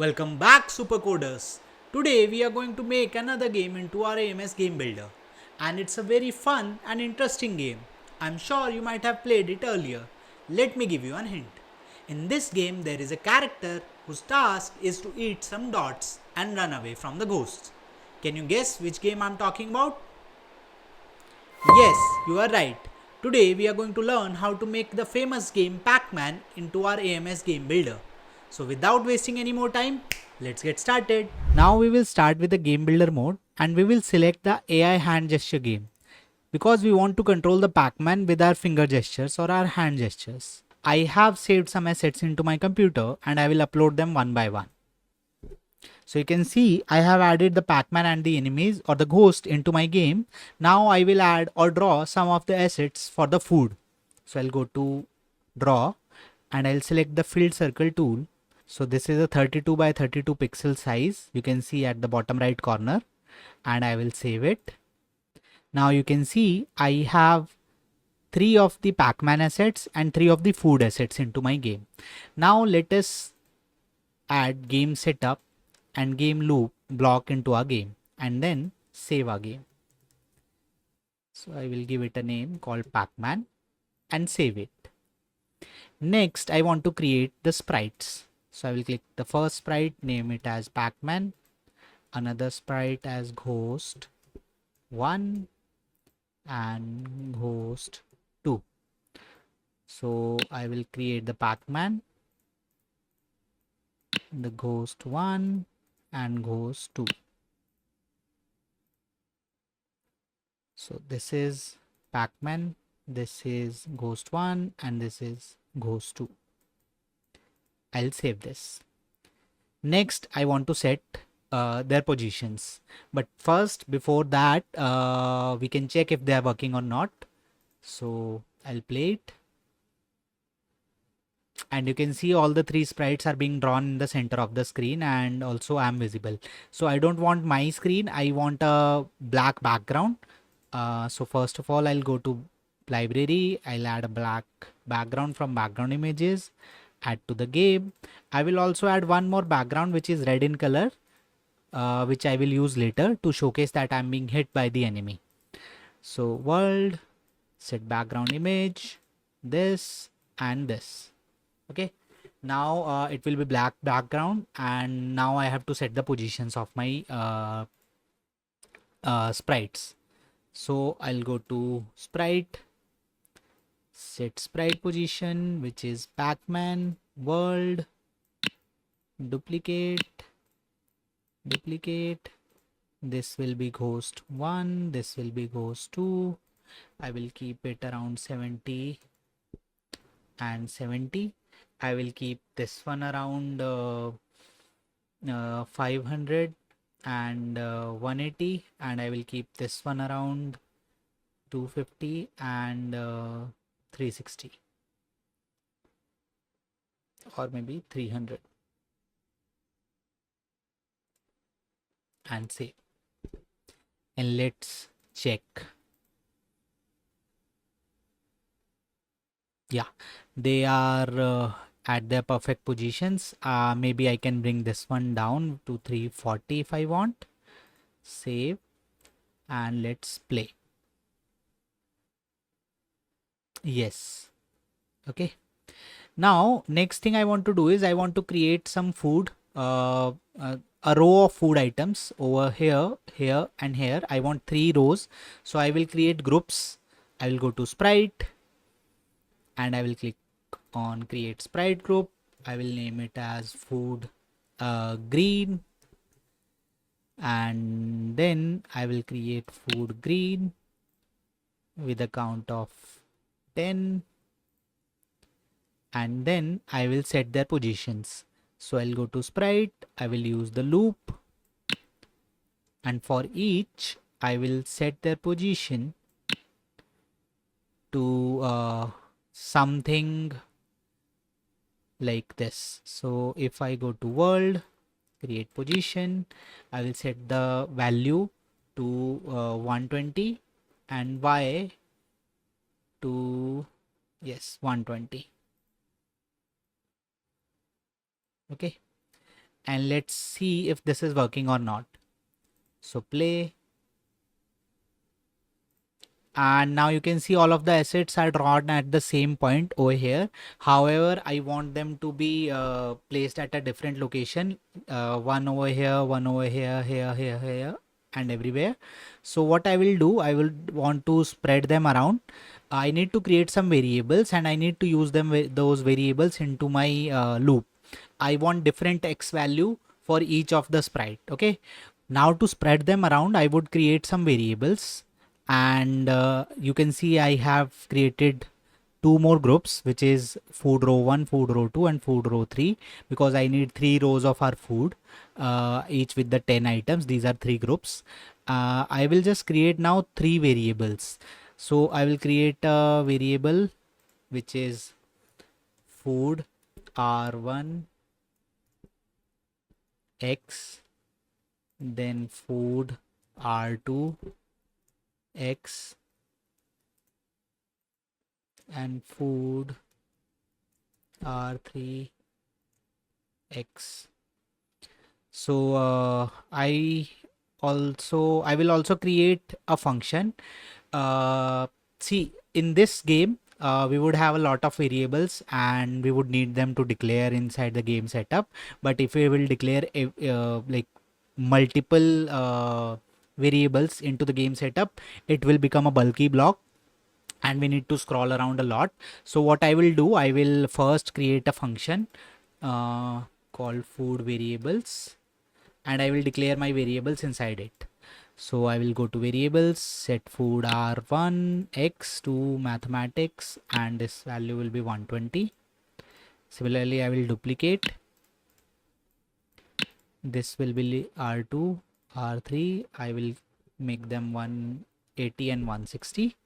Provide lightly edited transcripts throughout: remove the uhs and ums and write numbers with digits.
Welcome back Supercoders. Today we are going to make another game into our AMS game builder, and it's a very fun and interesting game. I'm sure you might have played it earlier. Let me give you a hint. In this game there is a character whose task is to eat some dots and run away from the ghosts. Can you guess which game I'm talking about? Yes, you are right. Today we are going to learn how to make the famous game Pac-Man into our AMS game builder. So without wasting any more time, let's get started. Now we will start with the game builder mode and we will select the AI hand gesture game because we want to control the Pac-Man with our finger gestures or our hand gestures. I have saved some assets into my computer and I will upload them one by one. So you can see I have added the Pac-Man and the enemies or the ghost into my game. Now I will add or draw some of the assets for the food. So I'll go to draw and I'll select the filled circle tool. So this is a 32 by 32 pixel size. You can see at the bottom right corner and I will save it. Now you can see I have 3 of the Pac-Man assets and 3 of the food assets into my game. Now let us add game setup and game loop block into our game and then save our game. So I will give it a name called Pacman and save it. Next I want to create the sprites. So I will click the first sprite, name it as Pacman, another sprite as Ghost 1 and Ghost 2. So I will create the Pacman, the Ghost 1 and Ghost 2. So this is Pacman, this is Ghost 1 and this is Ghost 2. I'll save this. Next I want to set their positions, but first before that we can check if they are working or not. So I'll play it and you can see all the 3 sprites are being drawn in the center of the screen and also I'm visible. So I don't want my screen, I want a black background. So first of all I'll go to library, I'll add a black background from background images, add to the game. I will also add one more background which is red in color, which I will use later to showcase that I'm being hit by the enemy. So world, set background image, this and this. Okay, now it will be black background and now I have to set the positions of my sprites. So I'll go to sprite, set sprite position, which is Pac-Man, world, duplicate, this will be Ghost 1, this will be Ghost 2. I will keep it around 70 and 70. I will keep this one around 500 and 180, and I will keep this one around 250 and 360 or maybe 300 and save. And let's check. Yeah, they are at their perfect positions. Maybe I can bring this one down to 340 if I want. Save and let's play. Yes. Okay. Now next thing I want to do is I want to create some food, a row of food items over here, here and here. I want 3 rows. So I will create groups. I will go to sprite and I will click on create sprite group. I will name it as food green and then I will create food green with a count of 10 and then I will set their positions. So I'll go to sprite, I will use the loop and for each I will set their position to something like this. So if I go to world, create position, I will set the value to 120 and y to 120. Okay, and let's see if this is working or not. So play. And now you can see all of the assets are drawn at the same point over here. However, I want them to be placed at a different location. One over here, one over here, here, and everywhere. So what I will do, I will want to spread them around. I need to create some variables and I need to use them those variables into my loop. I want different x value for each of the sprite. Okay. Now to spread them around, I would create some variables, and you can see I have created two more groups, which is food row 1, food row 2, and food row 3, because I need 3 rows of our food, each with the 10 items. These are 3 groups. I will just create now 3 variables. So I will create a variable which is food r1 x, then food r2 x, and food r3 x. So I will also create a function. See, in this game we would have a lot of variables and we would need them to declare inside the game setup. But if we will declare like multiple variables into the game setup, it will become a bulky block and we need to scroll around a lot. So what I will do, I will first create a function called food variables, and I will declare my variables inside it. So I will go to variables, set food r1 x to mathematics, and this value will be 120. Similarly, I will duplicate. This will be r2, r3. I will make them 180 and 160.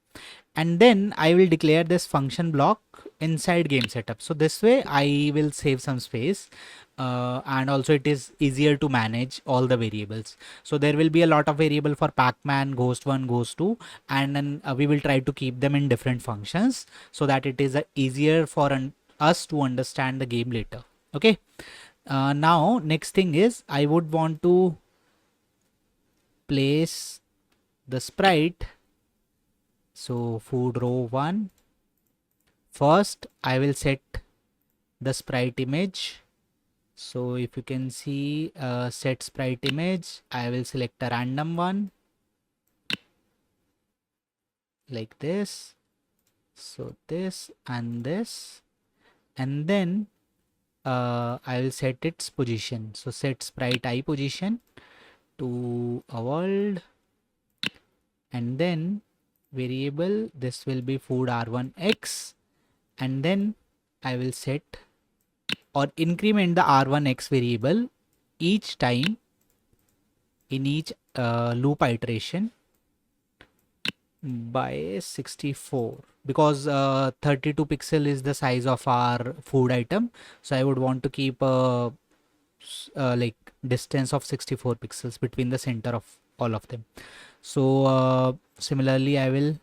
And then I will declare this function block inside game setup. So this way I will save some space, and also it is easier to manage all the variables. So there will be a lot of variable for Pacman, Ghost1, Ghost2, and then we will try to keep them in different functions so that it is easier for us to understand the game later. Okay. Now next thing is I would want to place the sprite. So food row 1. First, I will set the sprite image. So if you can see set sprite image, I will select a random one like this. So this and this, and then I will set its position. So set sprite I position to a world, and then variable, this will be food r1 x, and then I will set or increment the r1 x variable each time in each loop iteration by 64, because 32 pixel is the size of our food item. So I would want to keep a like distance of 64 pixels between the center of all of them. So similarly, I will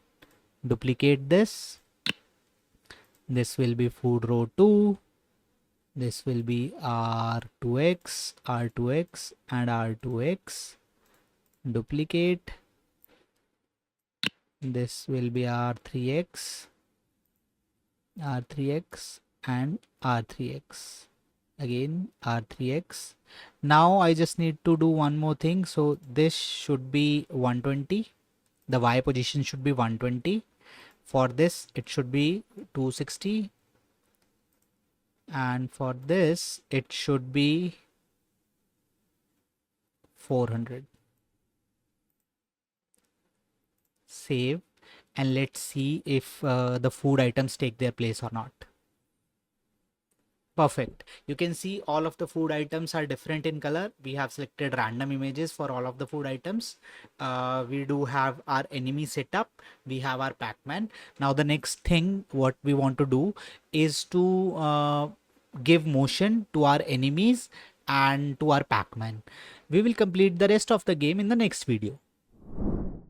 duplicate this. This will be food row 2. This will be r2x, r2x, and r2x. Duplicate. This will be r3x, r3x, and r3x. Again r3x. Now I just need to do one more thing. So this should be 120. The y position should be 120. For this it should be 260, and for this it should be 400. Save, and let's see if the food items take their place or not. Perfect. You can see all of the food items are different in color. We have selected random images for all of the food items. We do have our enemy setup. We have our Pac-Man. Now the next thing what we want to do is to give motion to our enemies and to our Pac-Man. We will complete the rest of the game in the next video.